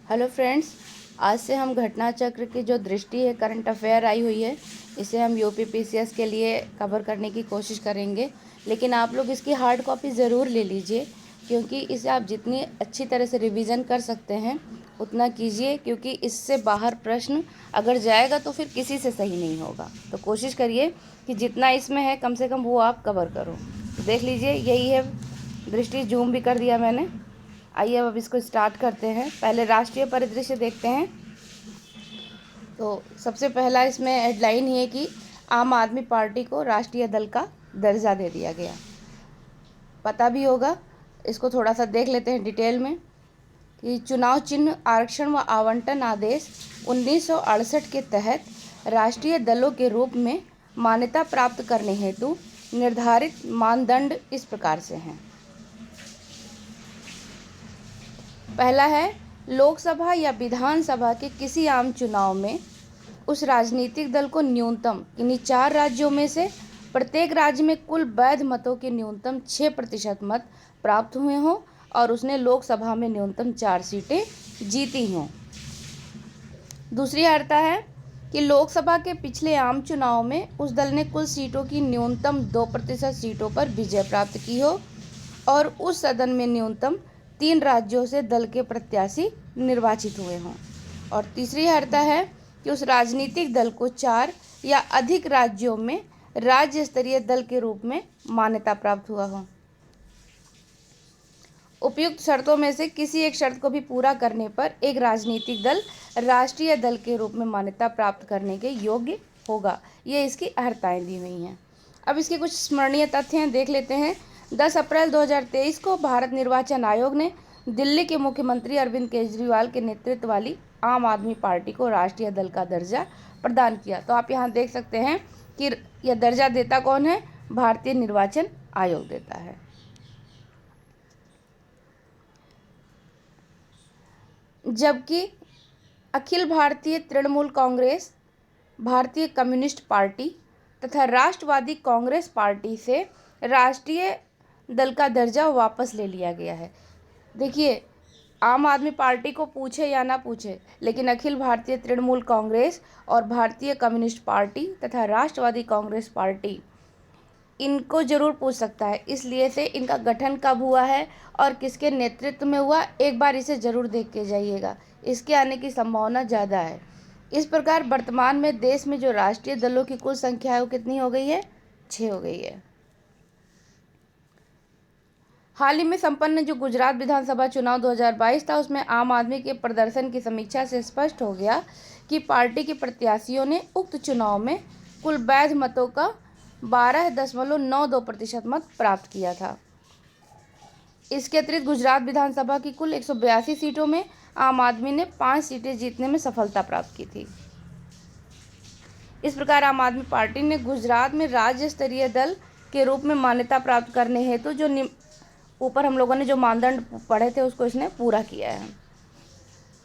Hello friends, आज से हम घटना चक्र की जो दृष्टि है करंट अफेयर आई हुई है, इसे हम यूपीपीसीएस के लिए कवर करने की कोशिश करेंगे। लेकिन आप लोग इसकी हार्ड कॉपी ज़रूर ले लीजिए, क्योंकि इसे आप जितनी अच्छी तरह से रिवीजन कर सकते हैं उतना कीजिए, क्योंकि इससे बाहर प्रश्न अगर जाएगा तो फिर किसी से सही नहीं होगा। तो कोशिश करिए कि जितना इसमें है कम से कम वो आप कवर करो। तो देख लीजिए, यही है दृष्टि, जूम भी कर दिया मैंने। आइए अब इसको स्टार्ट करते हैं। पहले राष्ट्रीय परिदृश्य देखते हैं। तो सबसे पहला इसमें हेडलाइन ही है कि आम आदमी पार्टी को राष्ट्रीय दल का दर्जा दे दिया गया। पता भी होगा, इसको थोड़ा सा देख लेते हैं डिटेल में कि चुनाव चिन्ह आरक्षण व आवंटन आदेश 1968 के तहत राष्ट्रीय दलों के रूप में मान्यता प्राप्त करने हेतु निर्धारित मानदंड इस प्रकार से हैं। पहला है, लोकसभा या विधानसभा के किसी आम चुनाव में उस राजनीतिक दल को न्यूनतम इन्हीं 4 राज्यों में से प्रत्येक राज्य में कुल वैध मतों के न्यूनतम 6% मत प्राप्त हुए हों और उसने लोकसभा में न्यूनतम 4 सीटें जीती हों। दूसरी अर्ता है कि लोकसभा के पिछले आम चुनाव में उस दल ने कुल सीटों की न्यूनतम 2% सीटों पर विजय प्राप्त की हो और उस सदन में न्यूनतम 3 राज्यों से दल के प्रत्याशी निर्वाचित हुए हों। और तीसरी अर्ता है कि उस राजनीतिक दल को 4 या अधिक राज्यों में राज्य स्तरीय दल के रूप में मान्यता प्राप्त हुआ हो। उपयुक्त शर्तों में से किसी एक शर्त को भी पूरा करने पर एक राजनीतिक दल राष्ट्रीय दल के रूप में मान्यता प्राप्त करने के योग्य होगा। ये इसकी अर्हताएं दी हुई हैं। अब इसके कुछ स्मरणीय तथ्य हैं, देख लेते हैं। 10 अप्रैल 2023 को भारत निर्वाचन आयोग ने दिल्ली के मुख्यमंत्री अरविंद केजरीवाल के नेतृत्व वाली आम आदमी पार्टी को राष्ट्रीय दल का दर्जा प्रदान किया। तो आप यहाँ देख सकते हैं कि यह दर्जा देता कौन है? भारतीय निर्वाचन आयोग देता है। जबकि अखिल भारतीय तृणमूल कांग्रेस, भारतीय कम्युनिस्ट पार्टी तथा राष्ट्रवादी कांग्रेस पार्टी से राष्ट्रीय दल का दर्जा वापस ले लिया गया है। देखिए, आम आदमी पार्टी को पूछे या ना पूछे, लेकिन अखिल भारतीय तृणमूल कांग्रेस और भारतीय कम्युनिस्ट पार्टी तथा राष्ट्रवादी कांग्रेस पार्टी, इनको जरूर पूछ सकता है। इसलिए से इनका गठन कब हुआ है और किसके नेतृत्व में हुआ, एक बार इसे जरूर देख के जाइएगा, इसके आने की संभावना ज़्यादा है। इस प्रकार वर्तमान में देश में जो राष्ट्रीय दलों की कुल संख्या है वो कितनी हो गई है? 6 हो गई है। हाल ही में संपन्न जो गुजरात विधानसभा चुनाव 2022 था, उसमें आम आदमी के प्रदर्शन की समीक्षा से स्पष्ट हो गया कि पार्टी के प्रत्याशियों ने उक्त चुनाव में कुल वैध मतों का 12.92% मत प्राप्त किया था। इसके अतिरिक्त गुजरात विधानसभा की कुल 182 सीटों में आम आदमी ने 5 सीटें जीतने में सफलता प्राप्त की थी। इस प्रकार आम आदमी पार्टी ने गुजरात में राज्य स्तरीय दल के रूप में मान्यता प्राप्त करने हेतु जो ऊपर हम लोगों ने जो मानदंड पढ़े थे उसको इसने पूरा किया है।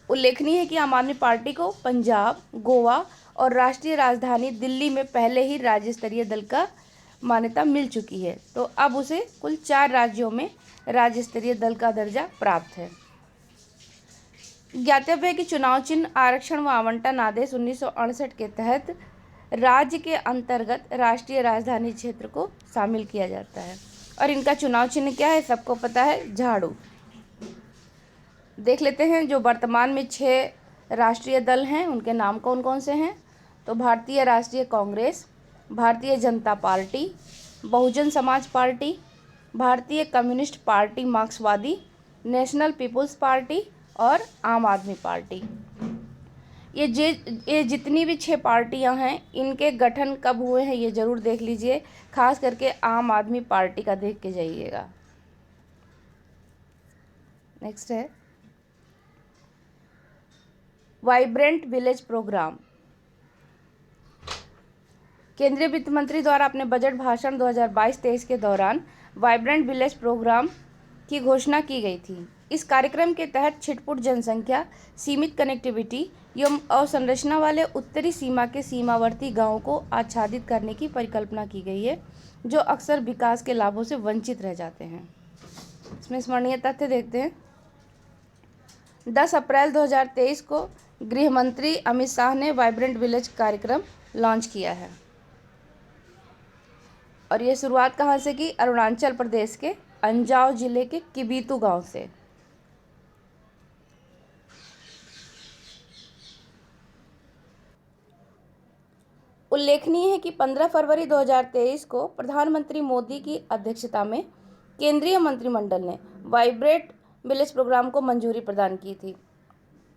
उल्लेखनीय है कि आम आदमी पार्टी को पंजाब, गोवा और राष्ट्रीय राजधानी दिल्ली में पहले ही राज्य स्तरीय दल का मान्यता मिल चुकी है। तो अब उसे कुल 4 राज्यों में राज्य स्तरीय दल का दर्जा प्राप्त है। ज्ञातव्य है कि चुनाव चिन्ह आरक्षण व आवंटन आदेश 1968 के तहत राज्य के अंतर्गत राष्ट्रीय राजधानी क्षेत्र को शामिल किया जाता है। और इनका चुनाव चिन्ह क्या है? सबको पता है, झाड़ू। देख लेते हैं जो वर्तमान में 6 राष्ट्रीय दल हैं उनके नाम कौन कौन से हैं। तो भारतीय राष्ट्रीय कांग्रेस, भारतीय जनता पार्टी, बहुजन समाज पार्टी, भारतीय कम्युनिस्ट पार्टी मार्क्सवादी, नेशनल पीपुल्स पार्टी और आम आदमी पार्टी। ये जितनी भी 6 पार्टियां हैं, इनके गठन कब हुए हैं ये ज़रूर देख लीजिए। खास करके आम आदमी पार्टी का देख के जाइएगा। नेक्स्ट है वाइब्रेंट विलेज प्रोग्राम। केंद्रीय वित्त मंत्री द्वारा अपने बजट भाषण 2022-23 के दौरान वाइब्रेंट विलेज प्रोग्राम की घोषणा की गई थी। इस कार्यक्रम के तहत छिटपुट जनसंख्या, सीमित कनेक्टिविटी एवं अवसंरचना वाले उत्तरी सीमा के सीमावर्ती गांवों को आच्छादित करने की परिकल्पना की गई है, जो अक्सर विकास के लाभों से वंचित रह जाते हैं। इसमें स्मरणीय तथ्य देखते हैं। 10 अप्रैल 2023 को गृह मंत्री अमित शाह ने वाइब्रेंट विलेज कार्यक्रम लॉन्च किया है। और ये शुरुआत कहाँ से की? अरुणाचल प्रदेश के अंजाव जिले के किबीतू गांव से। उल्लेखनीय है कि 15 फरवरी 2023 को प्रधानमंत्री मोदी की अध्यक्षता में केंद्रीय मंत्रिमंडल ने वाइब्रेंट विलेज प्रोग्राम को मंजूरी प्रदान की थी।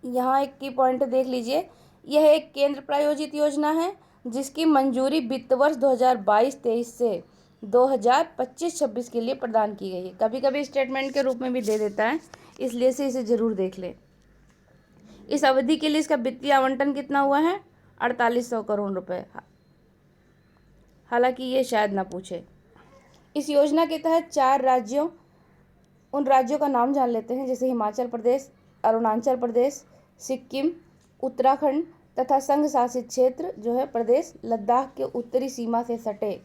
यहाँ एक की पॉइंट देख लीजिए, यह एक केंद्र प्रायोजित योजना है जिसकी मंजूरी वित्त वर्ष 2022-23 से 2025-26 के लिए प्रदान की गई है। कभी कभी स्टेटमेंट के रूप में भी दे देता है, इसलिए से इसे ज़रूर देख लें। इस अवधि के लिए इसका वित्तीय आवंटन कितना हुआ है? 4800 करोड़ रुपए। हालांकि ये शायद ना पूछे। इस योजना के तहत उन राज्यों का नाम जान लेते हैं, जैसे हिमाचल प्रदेश, अरुणाचल प्रदेश, सिक्किम, उत्तराखंड तथा संघ शासित क्षेत्र जो है प्रदेश लद्दाख के उत्तरी सीमा से सटे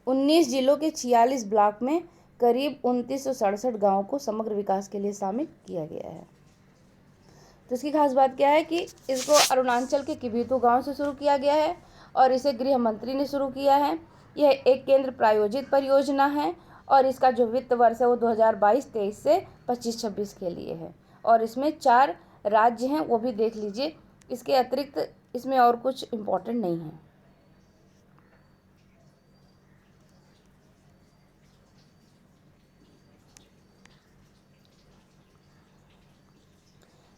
19 जिलों के 46 ब्लॉक में करीब 2967 गाँवों को समग्र विकास के लिए शामिल किया गया है। तो इसकी खास बात क्या है कि इसको अरुणाचल के किबीतू गांव से शुरू किया गया है और इसे गृह मंत्री ने शुरू किया है। यह एक केंद्र प्रायोजित परियोजना है और इसका जो वित्त वर्ष है वो 2022-23 से 25-26 के लिए है। और इसमें 4 राज्य हैं, वो भी देख लीजिए। इसके अतिरिक्त इसमें और कुछ इम्पोर्टेंट नहीं है।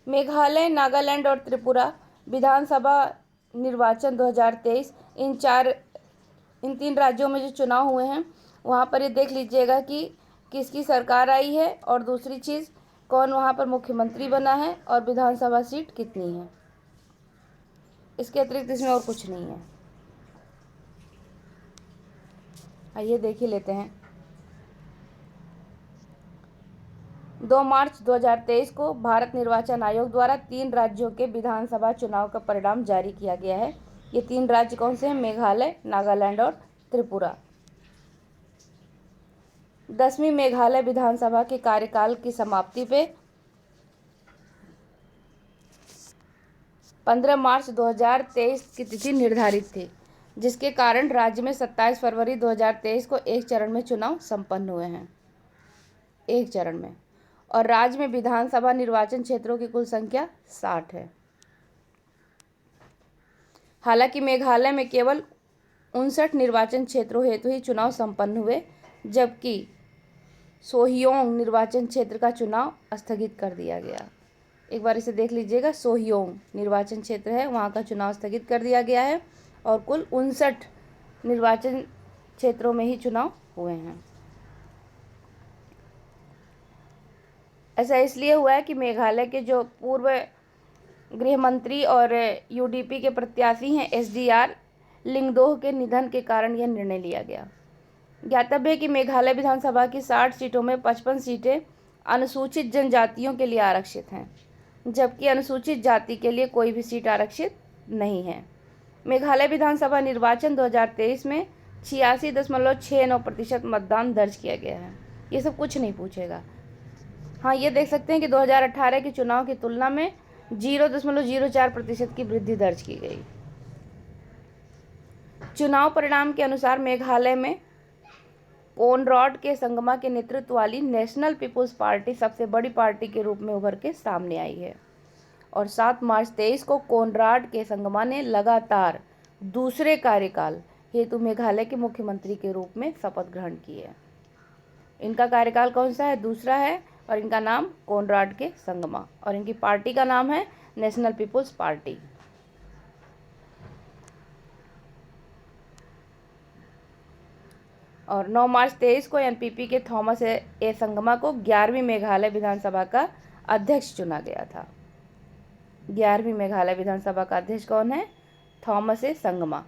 मेघालय, नागालैंड और त्रिपुरा विधानसभा निर्वाचन 2023 इन 3 राज्यों में जो चुनाव हुए हैं वहाँ पर ये देख लीजिएगा कि किसकी सरकार आई है और दूसरी चीज़ कौन वहाँ पर मुख्यमंत्री बना है और विधानसभा सीट कितनी है। इसके अतिरिक्त इसमें और कुछ नहीं है। आइए देख ही लेते हैं। 2 मार्च 2023 को भारत निर्वाचन आयोग द्वारा 3 राज्यों के विधानसभा चुनाव का परिणाम जारी किया गया है। ये 3 राज्य कौन से हैं? मेघालय, नागालैंड और त्रिपुरा। 10वीं मेघालय विधानसभा के कार्यकाल की समाप्ति पे 15 मार्च 2023 की तिथि निर्धारित थी, जिसके कारण राज्य में 27 फरवरी 2023 को एक चरण में चुनाव संपन्न हुए हैं, एक चरण में। और राज्य में विधानसभा निर्वाचन क्षेत्रों की कुल संख्या 60 है। हालांकि मेघालय में केवल 59 निर्वाचन क्षेत्रों हेतु ही चुनाव संपन्न हुए, जबकि सोहियोंग निर्वाचन क्षेत्र का चुनाव स्थगित कर दिया गया। एक बार इसे देख लीजिएगा, सोहियोंग निर्वाचन क्षेत्र है, वहाँ का चुनाव स्थगित कर दिया गया है और कुल 59 निर्वाचन क्षेत्रों में ही चुनाव हुए हैं। ऐसा इसलिए हुआ है कि मेघालय के जो पूर्व गृह मंत्री और यूडीपी के प्रत्याशी हैं एसडीआर लिंगदोह के निधन के कारण यह निर्णय लिया गया। ज्ञातव्य है कि मेघालय विधानसभा की 60 सीटों में 55 सीटें अनुसूचित जनजातियों के लिए आरक्षित हैं, जबकि अनुसूचित जाति के लिए कोई भी सीट आरक्षित नहीं है। मेघालय विधानसभा निर्वाचन 2023 में 86.69% मतदान दर्ज किया गया है। ये सब कुछ नहीं पूछेगा। हाँ, ये देख सकते हैं कि 2018 के चुनाव की तुलना में 0.04% की वृद्धि दर्ज की गई। चुनाव परिणाम के अनुसार मेघालय में कोनराड के संगमा के नेतृत्व वाली नेशनल पीपुल्स पार्टी सबसे बड़ी पार्टी के रूप में उभर के सामने आई है। और 7 मार्च 23 को कोनराड के संगमा ने लगातार दूसरे कार्यकाल हेतु मेघालय के मुख्यमंत्री के रूप में शपथ ग्रहण की है। इनका कार्यकाल कौन सा है? दूसरा है और इनका नाम कोनराड के संगमा और इनकी पार्टी का नाम है नेशनल पीपुल्स पार्टी। और 9 मार्च 23 को एनपीपी के थॉमस ए संगमा को 11वीं मेघालय विधानसभा का अध्यक्ष चुना गया था। 11वीं मेघालय विधानसभा का अध्यक्ष कौन है? थॉमस ए संगमा।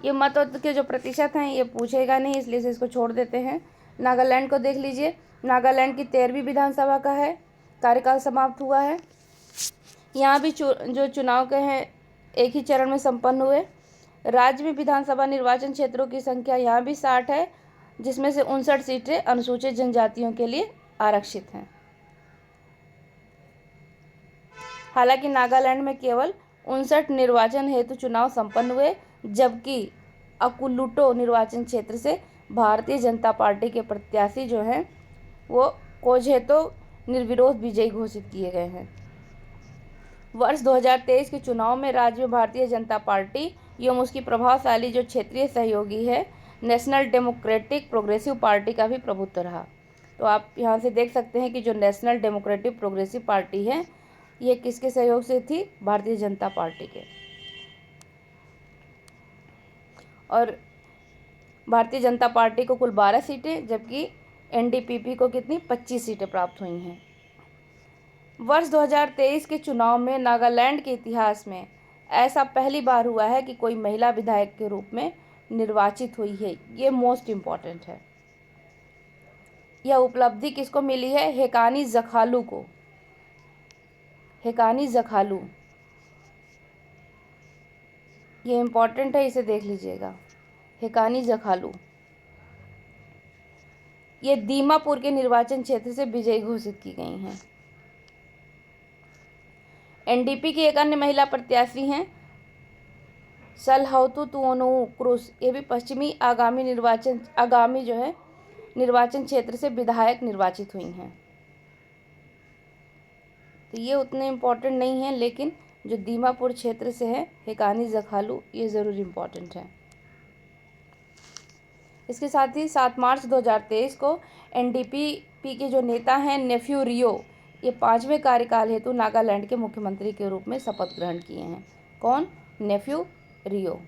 ये मतों के जो प्रतिशत हैं ये पूछेगा नहीं, इसलिए से इसको छोड़ देते हैं। नागालैंड को देख लीजिए। नागालैंड की 13वीं विधानसभा का है कार्यकाल समाप्त हुआ है। यहाँ भी जो चुनाव के हैं एक ही चरण में संपन्न हुए। राज्य में विधानसभा निर्वाचन क्षेत्रों की संख्या यहाँ भी 60 है, जिसमें से 59 सीटें अनुसूचित जनजातियों के लिए आरक्षित हैं। हालांकि नागालैंड में केवल 59 निर्वाचन हेतु चुनाव संपन्न हुए, जबकि अकुलुटो निर्वाचन क्षेत्र से भारतीय जनता पार्टी के प्रत्याशी जो हैं वो कोझेतो निर्विरोध विजयी घोषित किए गए हैं। वर्ष 2023 के चुनाव में राज्य में भारतीय जनता पार्टी एवं उसकी प्रभावशाली जो क्षेत्रीय सहयोगी है नेशनल डेमोक्रेटिक प्रोग्रेसिव पार्टी का भी प्रभुत्व रहा। तो आप यहाँ से देख सकते हैं कि जो नेशनल डेमोक्रेटिक प्रोग्रेसिव पार्टी है ये किसके सहयोग से थी? भारतीय जनता पार्टी के। और भारतीय जनता पार्टी को कुल 12 सीटें, जबकि एनडीपीपी को कितनी 25 सीटें प्राप्त हुई हैं। वर्ष 2023 के चुनाव में नागालैंड के इतिहास में ऐसा पहली बार हुआ है कि कोई महिला विधायक के रूप में निर्वाचित हुई है। ये मोस्ट इम्पॉर्टेंट है। यह उपलब्धि किसको मिली है? हेकानी जखालू को। हेकानी जखालू, ये इम्पॉर्टेंट है, इसे देख लीजिएगा। हेकानी जखालू ये दीमापुर के निर्वाचन क्षेत्र से विजयी घोषित की गई हैं। एनडीपी की एक अन्य महिला प्रत्याशी हैं सलहौतु तुओनुउ क्रुस। ये भी पश्चिमी आगामी निर्वाचन क्षेत्र से विधायक निर्वाचित हुई हैं। तो ये उतने इम्पोर्टेंट नहीं है, लेकिन जो दीमापुर क्षेत्र से है हेकानी जखालू, ये ज़रूर इम्पोर्टेंट है। इसके साथ ही 7 मार्च 2023 को एनडीपी के जो नेता हैं नेफ्यू रियो, ये 5वें कार्यकाल हेतु नागालैंड के मुख्यमंत्री के रूप में शपथ ग्रहण किए हैं। कौन? नेफ्यू रियो।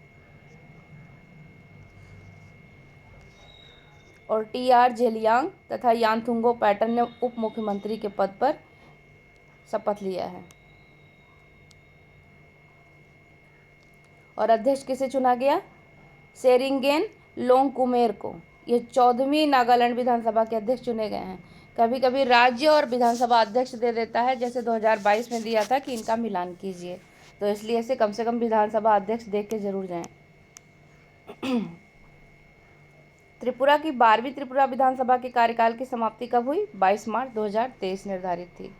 और टीआर जेलियांग तथा यांथुंगो पैटर्न ने उप मुख्यमंत्री के पद पर शपथ लिया है। और अध्यक्ष किसे चुना गया? सेरिंगेन लोंगकुमेर को। ये 14वीं नागालैंड विधानसभा के अध्यक्ष चुने गए हैं। कभी कभी राज्य और विधानसभा अध्यक्ष दे देता है, जैसे 2022 में दिया था कि इनका मिलान कीजिए, तो इसलिए इसे कम से कम विधानसभा अध्यक्ष देख के जरूर जाएं। त्रिपुरा की 12वीं त्रिपुरा विधानसभा के कार्यकाल की समाप्ति कब हुई? 22 मार्च 2023 निर्धारित थी।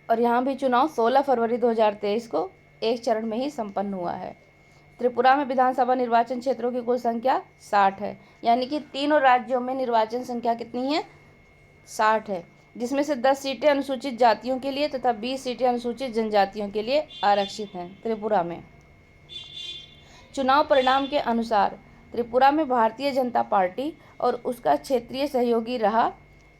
और यहाँ भी चुनाव 16 फरवरी 2023 को एक चरण में ही संपन्न हुआ है। त्रिपुरा में विधानसभा निर्वाचन क्षेत्रों की कुल संख्या 60 है, यानी कि तीनों राज्यों में निर्वाचन संख्या कितनी है? 60 है, जिसमें से 10 सीटें अनुसूचित जातियों के लिए तथा 20 सीटें अनुसूचित जनजातियों के लिए आरक्षित हैं। त्रिपुरा में चुनाव परिणाम के अनुसार त्रिपुरा में भारतीय जनता पार्टी और उसका क्षेत्रीय सहयोगी रहा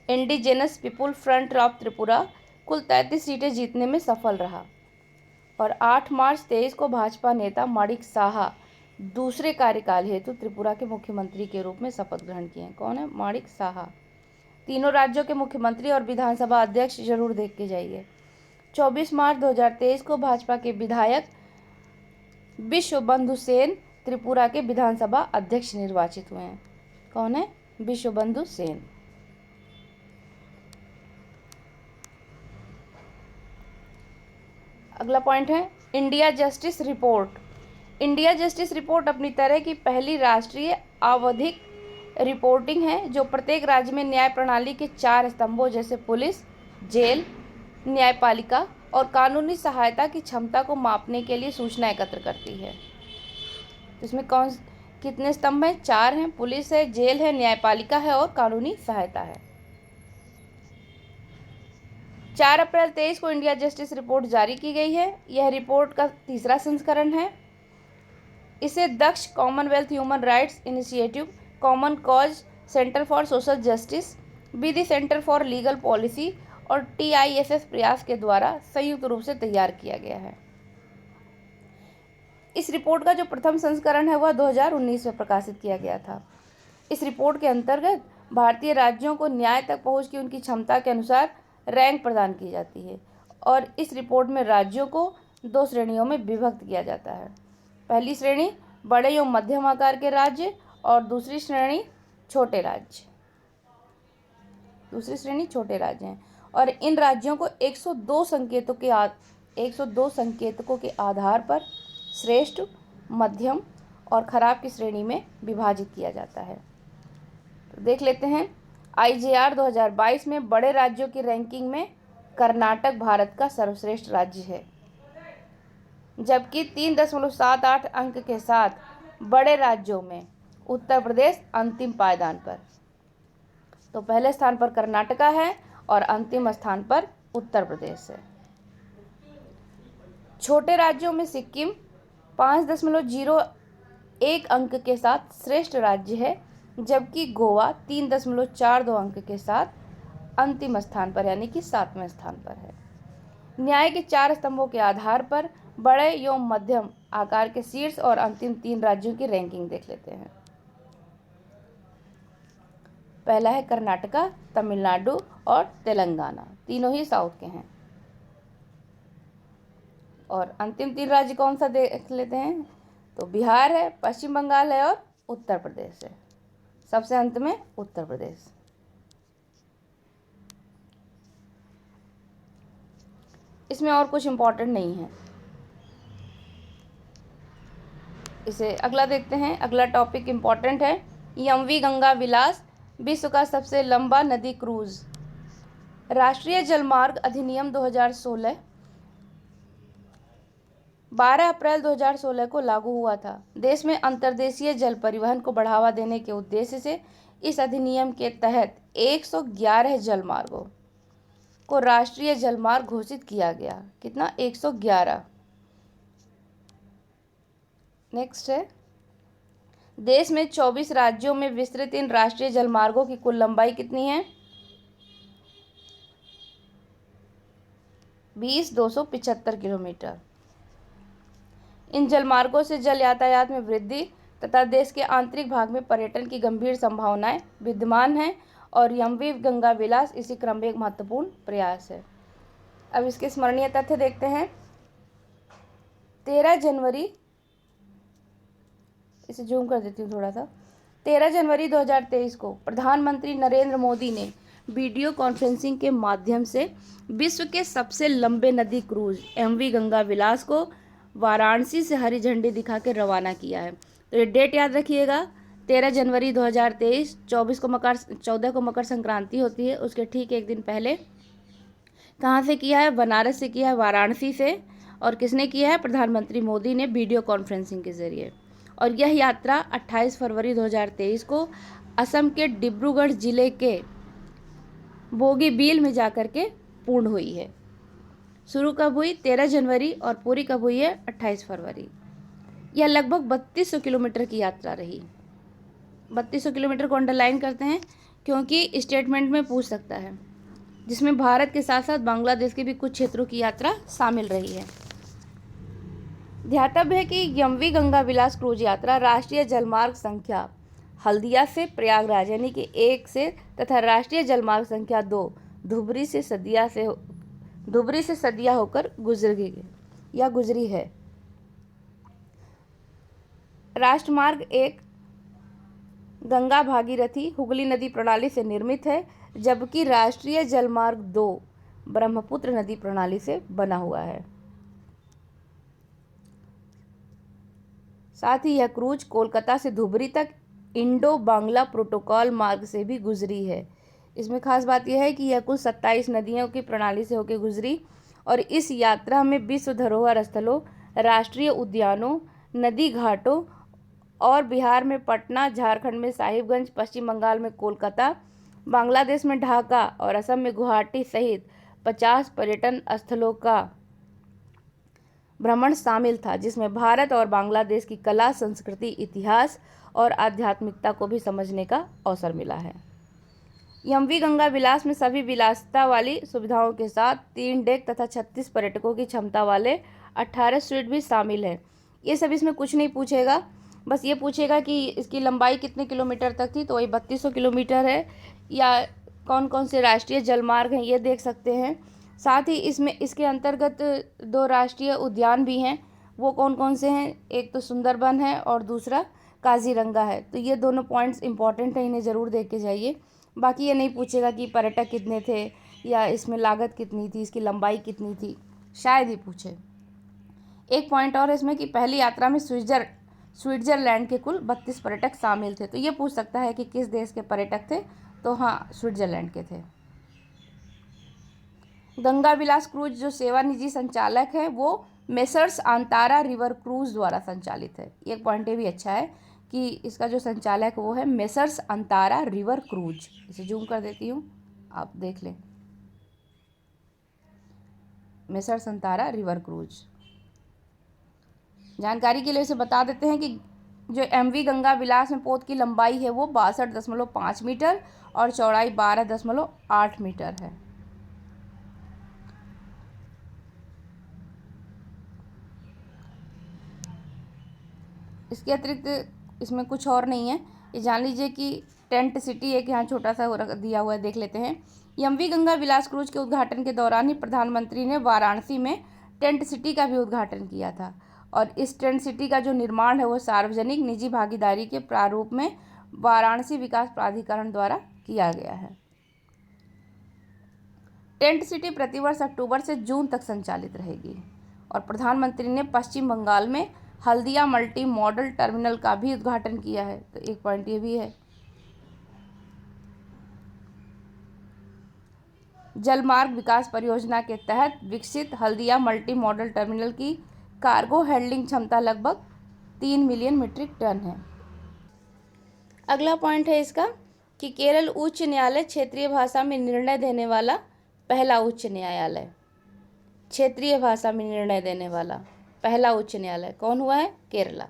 indigenous people front of Tripura कुल 33 सीटें जीतने में सफल रहा। और 8 मार्च 23 को भाजपा नेता माणिक साहा दूसरे कार्यकाल हेतु त्रिपुरा के मुख्यमंत्री के रूप में शपथ ग्रहण किए हैं। कौन है? माणिक साहा। तीनों राज्यों के मुख्यमंत्री और विधानसभा अध्यक्ष जरूर देख के जाइए। 24 मार्च 2023 को भाजपा के विधायक विश्वबंधु सेन त्रिपुरा के विधानसभा अध्यक्ष निर्वाचित हुए हैं। कौन है? विश्वबंधु सेन। अगला पॉइंट है India justice report. India justice report अपनी तरह की पहली राष्ट्रीय आवधिक रिपोर्टिंग है जो प्रत्येक राज्य में न्याय प्रणाली के 4 स्तंभों जैसे पुलिस, जेल, न्यायपालिका और कानूनी सहायता की क्षमता को मापने के लिए सूचना एकत्र करती है। तो इसमें कितने स्तंभ हैं? 4 हैं। पुलिस है, जेल है, न्यायपालिका है और कानूनी सहायता है। 4 अप्रैल 23 को इंडिया जस्टिस रिपोर्ट जारी की गई है। यह रिपोर्ट का तीसरा संस्करण है। इसे Daksh Commonwealth human rights initiative, common cause centre for social justice, Vidhi centre for legal policy और TISS प्रयास के द्वारा संयुक्त रूप से तैयार किया गया है। इस रिपोर्ट का जो प्रथम संस्करण है वह 2019 में प्रकाशित किया गया था। इस रिपोर्ट के अंतर्गत भारतीय राज्यों को न्याय तक पहुंच की उनकी क्षमता के अनुसार रैंक प्रदान की जाती है और इस रिपोर्ट में राज्यों को 2 श्रेणियों में विभक्त किया जाता है। पहली श्रेणी बड़े एवं मध्यम आकार के राज्य और दूसरी श्रेणी छोटे राज्य। हैं और इन राज्यों को 102 संकेतकों के आधार पर श्रेष्ठ, मध्यम और खराब की श्रेणी में विभाजित किया जाता है। तो देख लेते हैं, IJR 2022 में बड़े राज्यों की रैंकिंग में कर्नाटक भारत का सर्वश्रेष्ठ राज्य है, जबकि 3.78 अंक के साथ बड़े राज्यों में उत्तर प्रदेश अंतिम पायदान पर। तो पहले स्थान पर कर्नाटका है और अंतिम स्थान पर उत्तर प्रदेश है। छोटे राज्यों में सिक्किम 5.01 अंक के साथ श्रेष्ठ राज्य है, जबकि गोवा 3.42 अंक के साथ अंतिम स्थान पर यानी कि 7वें स्थान पर है। न्याय के 4 स्तंभों के आधार पर बड़े एवं मध्यम आकार के शीर्ष और अंतिम 3 राज्यों की रैंकिंग देख लेते हैं। पहला है कर्नाटका, तमिलनाडु और तेलंगाना, तीनों ही साउथ के हैं। और अंतिम 3 राज्य कौन सा देख लेते हैं, तो बिहार है, पश्चिम बंगाल है और उत्तर प्रदेश है। सबसे अंत में उत्तर प्रदेश। इसमें और कुछ इम्पोर्टेंट नहीं है। इसे अगला देखते हैं। अगला टॉपिक इम्पोर्टेंट है, यमवी गंगा विलास विश्व का सबसे लंबा नदी क्रूज। राष्ट्रीय जलमार्ग अधिनियम 2016 12 अप्रैल 2016 को लागू हुआ था। देश में अंतर्देशीय जल परिवहन को बढ़ावा देने के उद्देश्य से इस अधिनियम के तहत 111 जलमार्गों को राष्ट्रीय जलमार्ग घोषित किया गया। कितना? 111। नेक्स्ट है, देश में 24 राज्यों में विस्तृत इन राष्ट्रीय जलमार्गों की कुल लंबाई कितनी है? 20,275 किलोमीटर। इन जलमार्गों से जल यातायात में वृद्धि तथा देश के आंतरिक भाग में पर्यटन की गंभीर संभावनाएं विद्यमान हैं और यमवी गंगा विलास इसी क्रम में एक महत्वपूर्ण प्रयास है। अब इसके स्मरणीय तथ्य देखते हैं। 13 जनवरी, इसे जूम कर देती हूँ थोड़ा सा। 13 जनवरी 2023 को प्रधानमंत्री नरेंद्र मोदी ने वीडियो कॉन्फ्रेंसिंग के माध्यम से विश्व के सबसे लंबे नदी क्रूज एमवी गंगा विलास को वाराणसी से हरी झंडी दिखा के रवाना किया है। तो ये डेट याद रखिएगा, 13 जनवरी 2023, 14 को मकर संक्रांति होती है, उसके ठीक एक दिन पहले कहाँ से किया है? बनारस से किया है, वाराणसी से। और किसने किया है? प्रधानमंत्री मोदी ने वीडियो कॉन्फ्रेंसिंग के जरिए। और यह यात्रा 28 फरवरी 2023 को असम के डिब्रूगढ़ जिले के बोगीबील में जाकर के पूर्ण हुई है। शुरू कब हुई? 13 जनवरी और पूरी कब हुई है? 28 फरवरी। यह लगभग 3200 किलोमीटर की यात्रा रही। 3200 किलोमीटर को अंडरलाइन करते हैं क्योंकि स्टेटमेंट में पूछ सकता है, जिसमें भारत के साथ साथ बांग्लादेश के भी कुछ क्षेत्रों की यात्रा शामिल रही है। ध्यातव्य है कि यमवी गंगा विलास क्रूज यात्रा राष्ट्रीय जलमार्ग संख्या हल्दिया से प्रयागराज यानी कि 1 से तथा राष्ट्रीय जलमार्ग संख्या 2 धुबरी से सदिया होकर गुजरी है। राष्ट्रमार्ग 1 गंगा भागीरथी हुगली नदी प्रणाली से निर्मित है, जबकि राष्ट्रीय जलमार्ग 2 ब्रह्मपुत्र नदी प्रणाली से बना हुआ है। साथ ही यह क्रूज कोलकाता से धुबरी तक इंडो बांग्ला प्रोटोकॉल मार्ग से भी गुजरी है। इसमें खास बात यह है कि यह कुल 27 नदियों की प्रणाली से होकर गुजरी और इस यात्रा में विश्व धरोहर स्थलों, राष्ट्रीय उद्यानों, नदी घाटों और बिहार में पटना, झारखंड में साहिबगंज, पश्चिम बंगाल में कोलकाता, बांग्लादेश में ढाका और असम में गुवाहाटी सहित 50 पर्यटन स्थलों का भ्रमण शामिल था, जिसमें भारत और बांग्लादेश की कला, संस्कृति, इतिहास और आध्यात्मिकता को भी समझने का अवसर मिला है। यमवी गंगा विलास में सभी विलासिता वाली सुविधाओं के साथ 3 डेक तथा 36 पर्यटकों की क्षमता वाले 18 स्वीट भी शामिल है। ये सब इसमें कुछ नहीं पूछेगा, बस ये पूछेगा कि इसकी लंबाई कितने किलोमीटर तक थी, तो वही 3200 किलोमीटर है, या कौन कौन से राष्ट्रीय जलमार्ग हैं ये देख सकते हैं। साथ ही इसमें इसके अंतर्गत 2 राष्ट्रीय उद्यान भी हैं। वो कौन कौन से हैं? एक तो सुंदरबन है और दूसरा काजीरंगा है। तो ये दोनों पॉइंट्स इंपॉर्टेंट हैं, इन्हें ज़रूर देख के जाइए। बाकी ये नहीं पूछेगा कि पर्यटक कितने थे या इसमें लागत कितनी थी, इसकी लंबाई कितनी थी, शायद ही पूछे। एक पॉइंट और है इसमें कि पहली यात्रा में स्विट्जरलैंड के कुल 32 पर्यटक शामिल थे। तो ये पूछ सकता है कि किस देश के पर्यटक थे, तो हाँ, स्विट्जरलैंड के थे। गंगा विलास क्रूज जो सेवा निजी संचालक है वो मेसर्स अंतारा रिवर क्रूज द्वारा संचालित है। एक पॉइंट ये भी अच्छा है कि इसका जो संचालक वो है मेसर्स अंतारा रिवर क्रूज। इसे जूम कर देती हूँ, आप देख लें, मेसर्स अंतारा रिवर क्रूज। जानकारी के लिए इसे बता देते हैं कि जो MV गंगा विलास में पोत की लंबाई है वो 62.5 मीटर और चौड़ाई 12.8 मीटर है। इसके अतिरिक्त इसमें कुछ और नहीं है। ये जान लीजिए कि टेंट सिटी एक यहाँ छोटा सा दिया हुआ है, देख लेते हैं। MV गंगा विलास क्रूज के उद्घाटन के दौरान ही प्रधानमंत्री ने वाराणसी में टेंट सिटी का भी उद्घाटन किया था और इस टेंट सिटी का जो निर्माण है वो सार्वजनिक निजी भागीदारी के प्रारूप में वाराणसी विकास प्राधिकरण द्वारा किया गया है। टेंट सिटी प्रतिवर्ष अक्टूबर से जून तक संचालित रहेगी और प्रधानमंत्री ने पश्चिम बंगाल में हल्दिया मल्टी मॉडल टर्मिनल का भी उद्घाटन किया है। तो एक पॉइंट ये भी है। जलमार्ग विकास परियोजना के तहत विकसित हल्दिया मल्टी मॉडल टर्मिनल की कार्गो हैंडलिंग क्षमता लगभग 3 मिलियन मीट्रिक टन है। अगला पॉइंट है इसका कि केरल उच्च न्यायालय क्षेत्रीय भाषा में निर्णय देने वाला पहला उच्च न्यायालय। क्षेत्रीय भाषा में निर्णय देने वाला पहला उच्च न्यायालय कौन हुआ है? केरला।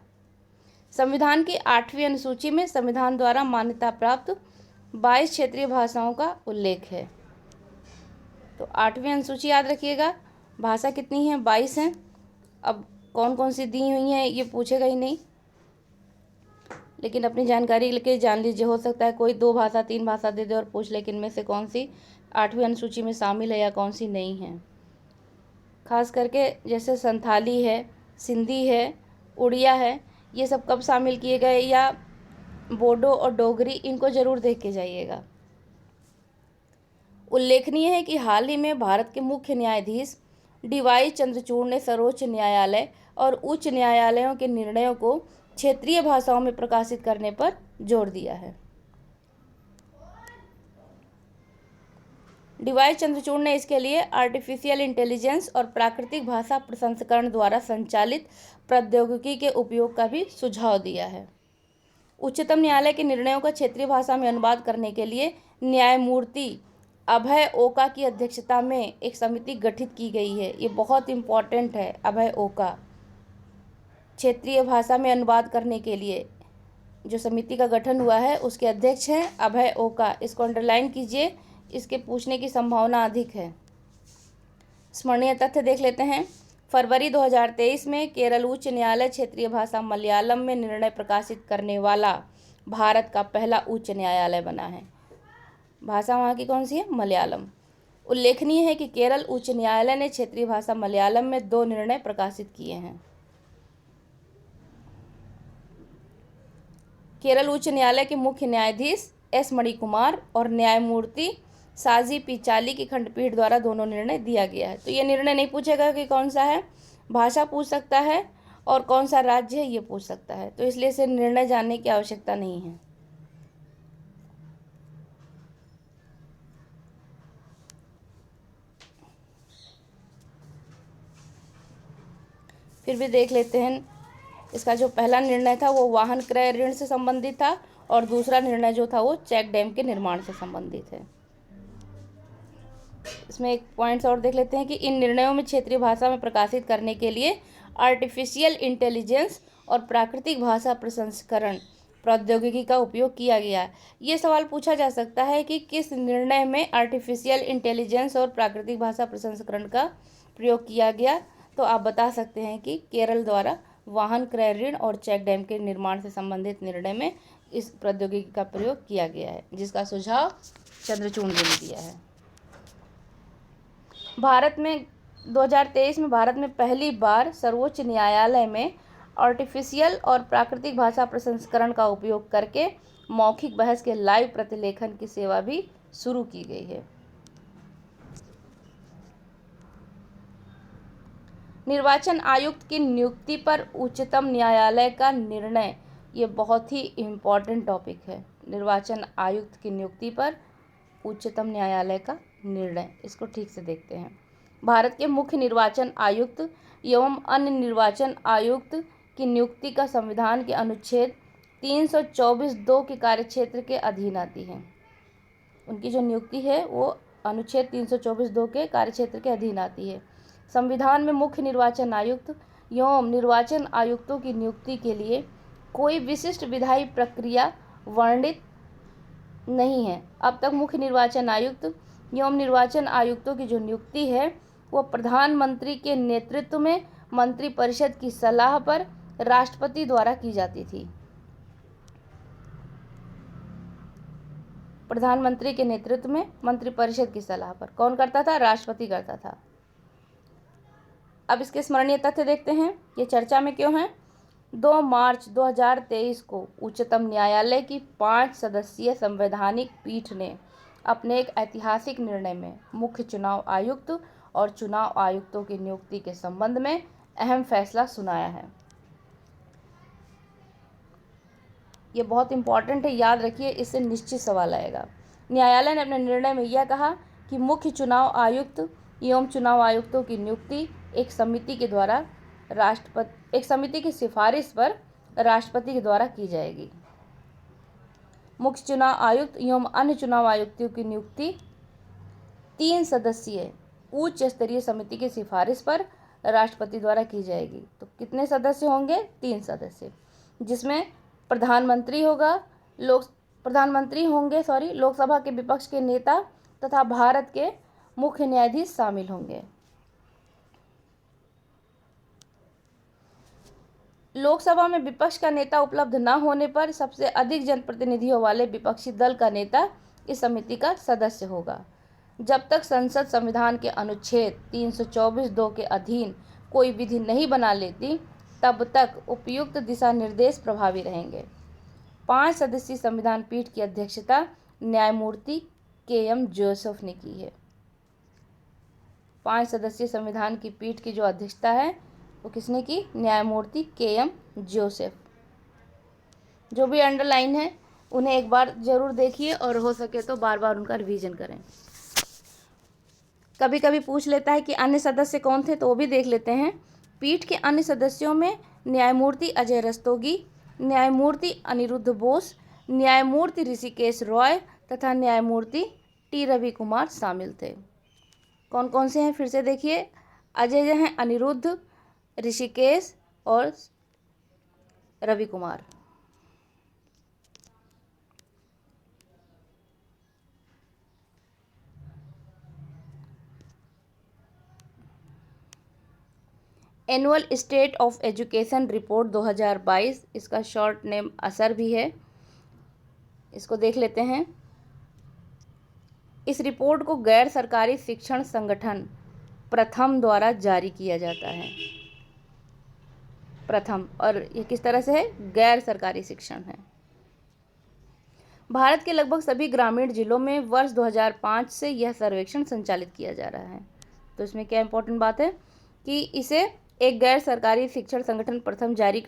संविधान की 8वीं अनुसूची में संविधान द्वारा मान्यता प्राप्त 22 क्षेत्रीय भाषाओं का उल्लेख है। तो 8वीं अनुसूची याद रखिएगा, भाषा कितनी है? 22 हैं। अब कौन कौन सी दी हुई हैं ये पूछेगा ही नहीं, लेकिन अपनी जानकारी लेके जान लीजिए। हो सकता है कोई 2 भाषा 3 भाषा दे दे और पूछ ले कि इनमें से कौन सी 8वीं अनुसूची में शामिल है या कौन सी नहीं है। खास करके जैसे संथाली है, सिंधी है, उड़िया है, ये सब कब शामिल किए गए, या बोडो और डोगरी, इनको ज़रूर देख के जाइएगा। उल्लेखनीय है कि हाल ही में भारत के मुख्य न्यायाधीश DY चंद्रचूड़ ने सर्वोच्च न्यायालय और उच्च न्यायालयों के निर्णयों को क्षेत्रीय भाषाओं में प्रकाशित करने पर जोर दिया है। DY चंद्रचूड़ ने इसके लिए आर्टिफिशियल इंटेलिजेंस और प्राकृतिक भाषा प्रसंस्करण द्वारा संचालित प्रौद्योगिकी के उपयोग का भी सुझाव दिया है। उच्चतम न्यायालय के निर्णयों का क्षेत्रीय भाषा में अनुवाद करने के लिए न्यायमूर्ति अभय ओका की अध्यक्षता में एक समिति गठित की गई है। ये बहुत इम्पॉर्टेंट है। अभय ओका, क्षेत्रीय भाषा में अनुवाद करने के लिए जो समिति का गठन हुआ है उसके अध्यक्ष हैं अभय ओका। इसको अंडरलाइन कीजिए, इसके पूछने की संभावना अधिक है। स्मरणीय तथ्य देख लेते हैं। फरवरी 2023 में केरल उच्च न्यायालय क्षेत्रीय भाषा मलयालम में निर्णय प्रकाशित करने वाला भारत का पहला उच्च न्यायालय बना है। भाषा वहाँ की कौन सी है? मलयालम। उल्लेखनीय है कि केरल उच्च न्यायालय ने क्षेत्रीय भाषा मलयालम में 2 निर्णय प्रकाशित किए हैं। केरल उच्च न्यायालय के मुख्य न्यायाधीश S मणिकुमार और न्यायमूर्ति साजी पिचाली की खंडपीठ द्वारा दोनों निर्णय दिया गया है। तो ये निर्णय नहीं पूछेगा कि कौन सा है, भाषा पूछ सकता है और कौन सा राज्य है ये पूछ सकता है, तो इसलिए इसे निर्णय जानने की आवश्यकता नहीं है। फिर भी देख लेते हैं। इसका जो पहला निर्णय था वो वाहन क्रय ऋण से संबंधित था और दूसरा निर्णय जो था वो चेक डैम के निर्माण से संबंधित है। इसमें एक पॉइंट्स और देख लेते हैं कि इन निर्णयों में क्षेत्रीय भाषा में प्रकाशित करने के लिए आर्टिफिशियल इंटेलिजेंस और प्राकृतिक भाषा प्रसंस्करण प्रौद्योगिकी का उपयोग किया गया। ये सवाल पूछा जा सकता है कि किस निर्णय में आर्टिफिशियल इंटेलिजेंस और प्राकृतिक भाषा प्रसंस्करण का प्रयोग किया गया। तो आप बता सकते हैं कि केरल द्वारा वाहन क्रय ऋण और चेक डैम के निर्माण से संबंधित निर्णय में इस प्रौद्योगिकी का प्रयोग किया गया है, जिसका सुझाव चंद्रचूड़ ने दिया है। भारत में 2023 में भारत में पहली बार सर्वोच्च न्यायालय में आर्टिफिशियल और प्राकृतिक भाषा प्रसंस्करण का उपयोग करके मौखिक बहस के लाइव प्रतिलेखन की सेवा भी शुरू की गई है। निर्वाचन आयुक्त की नियुक्ति पर उच्चतम न्यायालय का निर्णय, ये बहुत ही इम्पॉर्टेंट टॉपिक है। निर्वाचन आयुक्त की नियुक्ति पर उच्चतम न्यायालय का निर्णय, इसको ठीक से देखते हैं। भारत के मुख्य निर्वाचन आयुक्त एवं अन्य निर्वाचन आयुक्त की नियुक्ति का संविधान के अनुच्छेद 324(2) के कार्यक्षेत्र के अधीन आती है। उनकी जो नियुक्ति है वो अनुच्छेद 324(2) के कार्यक्षेत्र के अधीन आती है। संविधान में मुख्य निर्वाचन आयुक्त एवं निर्वाचन आयुक्तों की नियुक्ति के लिए कोई विशिष्ट विधायी प्रक्रिया वर्णित नहीं है। अब तक मुख्य निर्वाचन आयुक्त एवं निर्वाचन आयुक्तों की जो नियुक्ति है वो प्रधानमंत्री के नेतृत्व में मंत्रिपरिषद की सलाह पर राष्ट्रपति द्वारा की जाती थी। प्रधानमंत्री के नेतृत्व में मंत्रिपरिषद की सलाह पर कौन करता था? राष्ट्रपति करता था। अब इसके स्मरणीय तथ्य देखते हैं, ये चर्चा में क्यों है। 2 मार्च 2023 को उच्चतम न्यायालय की 5 सदस्यीय संवैधानिक पीठ ने अपने एक ऐतिहासिक निर्णय में मुख्य चुनाव आयुक्त और चुनाव आयुक्तों की नियुक्ति के संबंध में अहम फैसला सुनाया है। ये बहुत इंपॉर्टेंट है, याद रखिए, इससे निश्चित सवाल आएगा। न्यायालय ने अपने निर्णय में यह कहा कि मुख्य चुनाव आयुक्त एवं चुनाव आयुक्तों की नियुक्ति एक समिति की सिफारिश पर राष्ट्रपति के द्वारा की जाएगी। मुख्य चुनाव आयुक्त एवं अन्य चुनाव आयुक्तों की नियुक्ति 3 सदस्यीय उच्च स्तरीय समिति की सिफारिश पर राष्ट्रपति द्वारा की जाएगी। तो कितने सदस्य होंगे? 3 सदस्य, जिसमें प्रधानमंत्री होंगे, लोकसभा के विपक्ष के नेता तथा भारत के मुख्य न्यायाधीश शामिल होंगे। लोकसभा में विपक्ष का नेता उपलब्ध न होने पर सबसे अधिक जनप्रतिनिधियों वाले विपक्षी दल का नेता इस समिति का सदस्य होगा। जब तक संसद संविधान के अनुच्छेद 324(2) के अधीन कोई विधि नहीं बना लेती, तब तक उपयुक्त दिशा निर्देश प्रभावी रहेंगे। 5 सदस्यीय संविधान पीठ की अध्यक्षता न्यायमूर्ति के.एम. जोसेफ ने की है। 5 सदस्यीय संविधान की पीठ की जो अध्यक्षता है वो किसने की? न्यायमूर्ति के.एम. जोसेफ। जो भी अंडरलाइन है उन्हें एक बार जरूर देखिए और हो सके तो बार बार उनका रिवीजन करें। कभी कभी पूछ लेता है कि अन्य सदस्य कौन थे, तो वो भी देख लेते हैं। पीठ के अन्य सदस्यों में न्यायमूर्ति अजय रस्तोगी, न्यायमूर्ति अनिरुद्ध बोस, न्यायमूर्ति ऋषिकेश रॉय तथा न्यायमूर्ति टी रवि कुमार शामिल थे। कौन कौन से हैं फिर से देखिए। अजय हैं अनिरुद्ध, ऋषिकेश और Ravi Kumar. Annual state of education report 2022, इसका शॉर्ट नेम असर भी है, इसको देख लेते हैं। इस रिपोर्ट को गैर सरकारी शिक्षण संगठन प्रथम द्वारा जारी किया जाता है। प्रथम, और ये किस तरह से है? गैर सरकारी शिक्षण है। भारत के लगभग सभी ग्रामीण जिलों में वर्ष 2005 से यह सर्वेक्षण संचालित किया जा रहा है। तो इसमें क्या इंपॉर्टेंट बात है कि इसे एक गैर सरकारी शिक्षण संगठन प्रथम जारी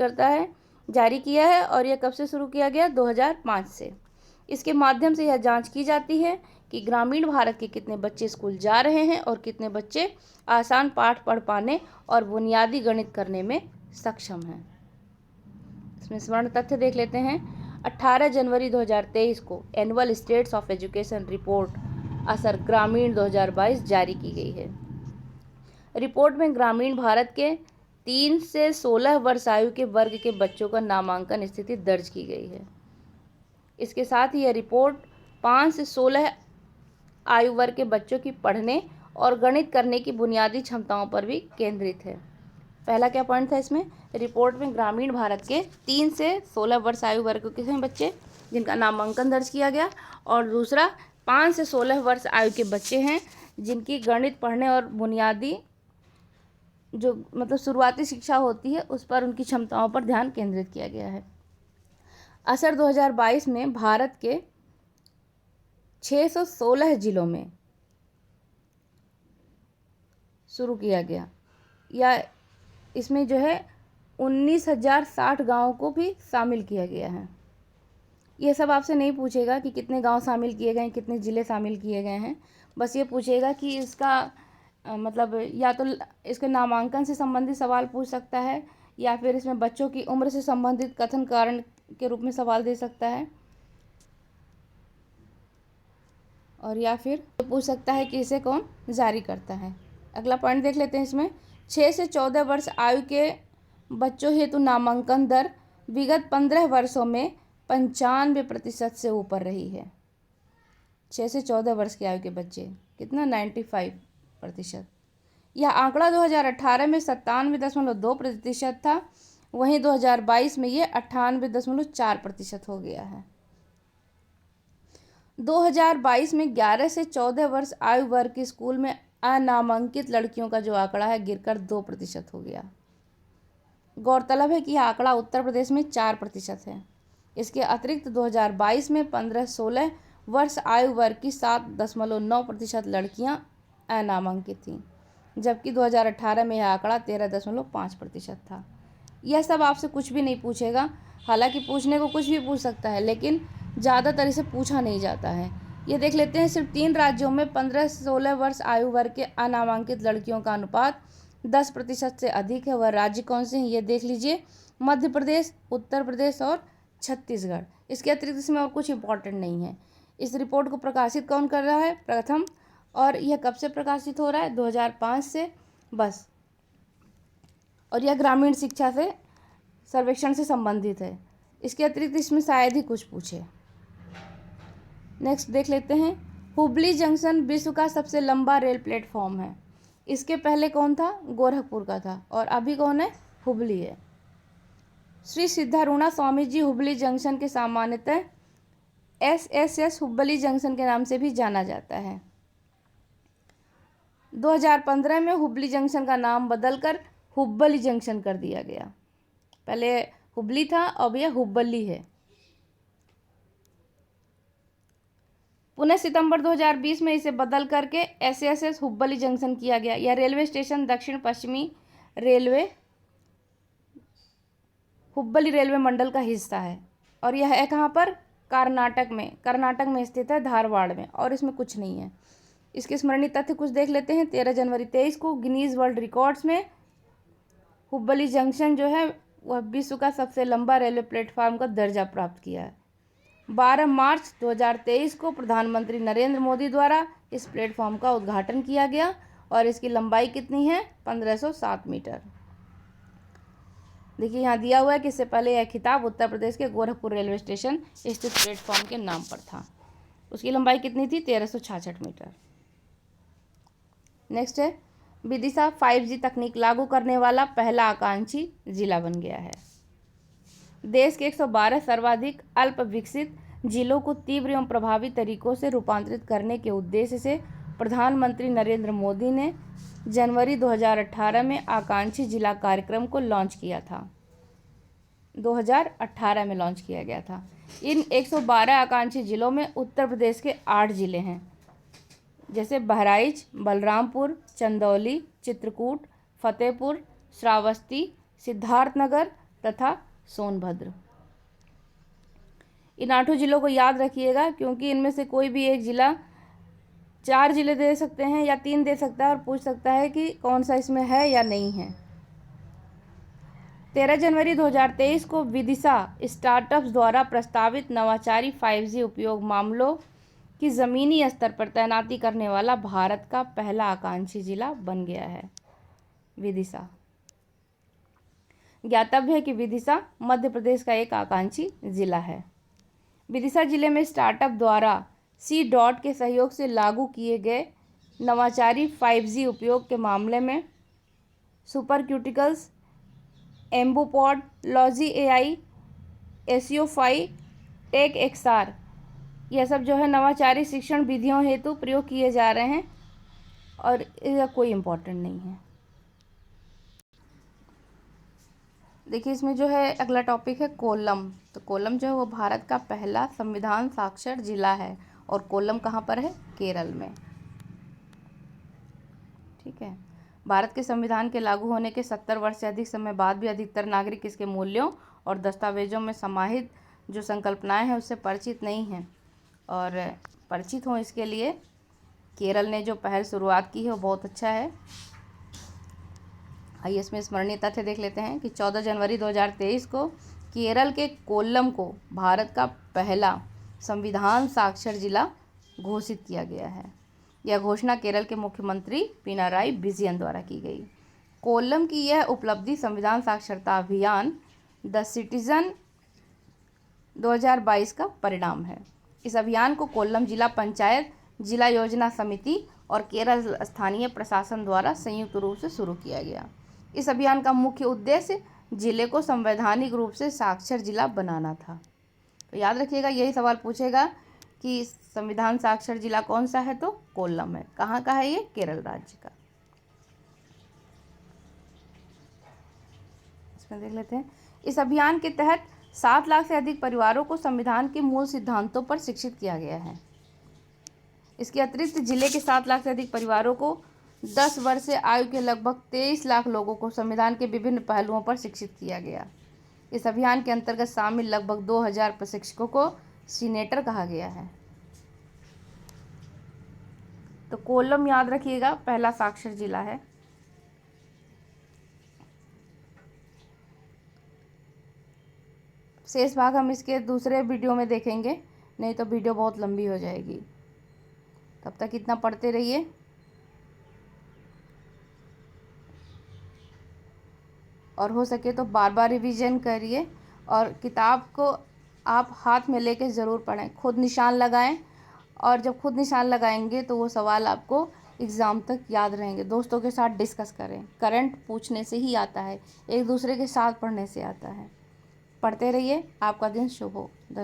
किया है। और यह कब से शुरू किया गया? 2005 से। इसके माध्यम से यह जांच की जाती है कि ग्रामीण भारत के कितने बच्चे स्कूल जा रहे हैं और कितने बच्चे आसान पाठ पढ़ पाने और बुनियादी गणित करने में सक्षम हैं। इसमें स्वर्ण तथ्य देख लेते हैं। 18 जनवरी 2023 को annual states of education report असर ग्रामीण 2022 जारी की गई है। रिपोर्ट में ग्रामीण भारत के 3 से 16 वर्ष आयु के वर्ग के बच्चों का नामांकन स्थिति दर्ज की गई है। इसके साथ ही यह रिपोर्ट 5 से 16 आयु वर्ग के बच्चों की पढ़ने और गणित करने की बुनियादी क्षमताओं पर भी केंद्रित है। पहला क्या पॉइंट था इसमें? रिपोर्ट में ग्रामीण भारत के 3 से 16 वर्ष आयु वर्ग के हैं बच्चे जिनका नामांकन दर्ज किया गया, और दूसरा 5 से 16 वर्ष आयु के बच्चे हैं जिनकी गणित पढ़ने और बुनियादी जो शुरुआती शिक्षा होती है उस पर उनकी क्षमताओं पर ध्यान केंद्रित किया गया है। असर 2022 में भारत के 616 जिलों में शुरू किया गया, या इसमें जो है 19,060 गाँव को भी शामिल किया गया है। ये सब आपसे नहीं पूछेगा कि कितने गांव शामिल किए गए हैं, कितने ज़िले शामिल किए गए हैं। बस ये पूछेगा कि इसका मतलब या तो इसके नामांकन से संबंधित सवाल पूछ सकता है, या फिर इसमें बच्चों की उम्र से संबंधित कथन कारण के रूप में सवाल दे सकता है, और या फिर पूछ सकता है कि इसे कौन जारी करता है। अगला पॉइंट देख लेते हैं। इसमें 6 से 14 वर्ष आयु के बच्चों हेतु नामांकन दर विगत 15 वर्षों में 95% से ऊपर रही है। 6 से 14 वर्ष की आयु के बच्चे, कितना, 95%। यह आंकड़ा 2018 में 97.2% था, वहीं 2022 में ये 98.4% हो गया है। 2022 में 11 से 14 वर्ष आयु वर्ग के स्कूल में अनामांकित लड़कियों का जो आंकड़ा है गिरकर 2% हो गया। गौरतलब है कि यह आंकड़ा उत्तर प्रदेश में 4% है। इसके अतिरिक्त 2022 में 15-16 वर्ष आयु वर्ग की 7.9% लड़कियां अनामांकित थीं, जबकि 2018 में यह आंकड़ा 13.5% था। यह सब आपसे कुछ भी नहीं पूछेगा, हालांकि पूछने को कुछ भी पूछ सकता है, लेकिन ज़्यादातर इसे पूछा नहीं जाता है। ये देख लेते हैं, सिर्फ 3 राज्यों में 15-16 वर्ष आयु वर्ग के अनामांकित लड़कियों का अनुपात 10% से अधिक है। वह राज्य कौन से हैं ये देख लीजिए, मध्य प्रदेश, उत्तर प्रदेश और छत्तीसगढ़। इसके अतिरिक्त इसमें और कुछ इंपॉर्टेंट नहीं है। इस रिपोर्ट को प्रकाशित कौन कर रहा है? प्रथम। और यह कब से प्रकाशित हो रहा है? 2005 से, बस। और यह ग्रामीण शिक्षा से सर्वेक्षण से संबंधित है। इसके अतिरिक्त इसमें शायद ही कुछ पूछे। नेक्स्ट देख लेते हैं, हुबली जंक्शन विश्व का सबसे लंबा रेल प्लेटफॉर्म है। इसके पहले कौन था? गोरखपुर का था, और अभी कौन है? हुबली है। श्री सिद्धारूढ़ा स्वामी जी हुबली जंक्शन के सामान्यतः SSS हुबली जंक्शन के नाम से भी जाना जाता है। 2015 में हुबली जंक्शन का नाम बदलकर हुब्बली जंक्शन कर दिया गया। पहले हुबली था, अब यह हुब्बली है। पुनः सितंबर 2020 में इसे बदल करके SSS हुब्बली जंक्शन किया गया। यह रेलवे स्टेशन दक्षिण पश्चिमी रेलवे हुब्बली रेलवे मंडल का हिस्सा है, और यह है कहाँ पर? कर्नाटक में स्थित है, धारवाड़ में, और इसमें कुछ नहीं है। इसके स्मरणीय तथ्य कुछ देख लेते हैं। 13 जनवरी 2023 को गिनीज वर्ल्ड रिकॉर्ड्स में हुब्बली जंक्शन जो है वह विश्व का सबसे लंबा रेलवे प्लेटफॉर्म का दर्जा प्राप्त किया है। 12 मार्च 2023 को प्रधानमंत्री नरेंद्र मोदी द्वारा इस प्लेटफॉर्म का उद्घाटन किया गया, और इसकी लंबाई कितनी है? 1507 मीटर। देखिए यहाँ दिया हुआ है कि इससे पहले यह खिताब उत्तर प्रदेश के गोरखपुर रेलवे स्टेशन स्थित प्लेटफॉर्म के नाम पर था। उसकी लंबाई कितनी थी? 1366 मीटर। नेक्स्ट है, विदिशा 5G तकनीक लागू करने वाला पहला आकांक्षी जिला बन गया है। देश के 112 सर्वाधिक अल्प विकसित जिलों को तीव्र एवं प्रभावी तरीकों से रूपांतरित करने के उद्देश्य से प्रधानमंत्री नरेंद्र मोदी ने जनवरी 2018 में आकांक्षी जिला कार्यक्रम को लॉन्च किया था। 2018 में लॉन्च किया गया था। इन 112 आकांक्षी जिलों में उत्तर प्रदेश के 8 जिले हैं, जैसे बहराइच, बलरामपुर, चंदौली, चित्रकूट, फतेहपुर, श्रावस्ती, सिद्धार्थनगर तथा सोनभद्र। इन 8 जिलों को याद रखिएगा, क्योंकि इनमें से कोई भी एक जिला, 4 जिले दे सकते हैं या 3 दे सकता है, और पूछ सकता है कि कौन सा इसमें है या नहीं है। 13 जनवरी 2023 को विदिशा स्टार्टअप्स द्वारा प्रस्तावित नवाचारी 5G उपयोग मामलों की ज़मीनी स्तर पर तैनाती करने वाला भारत का पहला आकांक्षी जिला बन गया है विदिशा। ज्ञातव्य है कि विदिशा मध्य प्रदेश का एक आकांक्षी जिला है। विदिशा जिले में स्टार्टअप द्वारा C-DOT के सहयोग से लागू किए गए नवाचारी 5G उपयोग के मामले में सुपरक्यूटिकल्स, एम्बूपॉड, लॉजी AI, SEO5, टेक XR, यह सब जो है नवाचारी शिक्षण विधियों हेतु प्रयोग किए जा रहे हैं, और इसका कोई इम्पोर्टेंट नहीं है। देखिए इसमें जो है अगला टॉपिक है कोल्लम। तो कोल्लम जो है वो भारत का पहला संविधान साक्षर जिला है, और कोल्लम कहाँ पर है? केरल में। ठीक है। भारत के संविधान के लागू होने के 70 वर्ष से अधिक समय बाद भी अधिकतर नागरिक इसके मूल्यों और दस्तावेजों में समाहित जो संकल्पनाएं हैं उससे परिचित नहीं हैं, और परिचित हों इसके लिए केरल ने जो पहल शुरुआत की है वो बहुत अच्छा है। आइए इसमें स्मरणीय तथ्य देख लेते हैं कि 14 जनवरी 2023 को केरल के कोल्लम को भारत का पहला संविधान साक्षर जिला घोषित किया गया है। यह घोषणा केरल के मुख्यमंत्री पिनाराई विजयन द्वारा की गई। कोल्लम की यह उपलब्धि संविधान साक्षरता अभियान द सिटीजन 2022 का परिणाम है। इस अभियान को कोल्लम जिला पंचायत, जिला योजना समिति और केरल स्थानीय प्रशासन द्वारा संयुक्त रूप से शुरू किया गया। इस अभियान का मुख्य उद्देश्य जिले को संवैधानिक रूप से साक्षर जिला बनाना था। तो याद रखिएगा, यही सवाल पूछेगा कि संविधान साक्षर जिला कौन सा है, तो कोल्लम है। कहाँ का है ये? केरल राज्य का। इसमें देख लेते हैं, इस अभियान के तहत 7 लाख से अधिक परिवारों को संविधान के मूल सिद्धांतों पर शिक्षित किया गया है। इसके अतिरिक्त जिले के 7 लाख से अधिक परिवारों को 10 वर्ष से आयु के लगभग 23 लाख लोगों को संविधान के विभिन्न पहलुओं पर शिक्षित किया गया। इस अभियान के अंतर्गत शामिल लगभग 2000 प्रशिक्षकों को सीनेटर कहा गया है। तो कोल्लम याद रखिएगा पहला साक्षर जिला है। शेष भाग हम इसके दूसरे वीडियो में देखेंगे, नहीं तो वीडियो बहुत लंबी हो जाएगी। तब तक इतना पढ़ते रहिए। और हो सके तो बार बार रिवीजन करिए, और किताब को आप हाथ में लेके ज़रूर पढ़ें, खुद निशान लगाएं, और जब खुद निशान लगाएंगे तो वो सवाल आपको एग्ज़ाम तक याद रहेंगे। दोस्तों के साथ डिस्कस करें, करंट पूछने से ही आता है, एक दूसरे के साथ पढ़ने से आता है। पढ़ते रहिए। आपका दिन शुभ हो। धन्यवाद।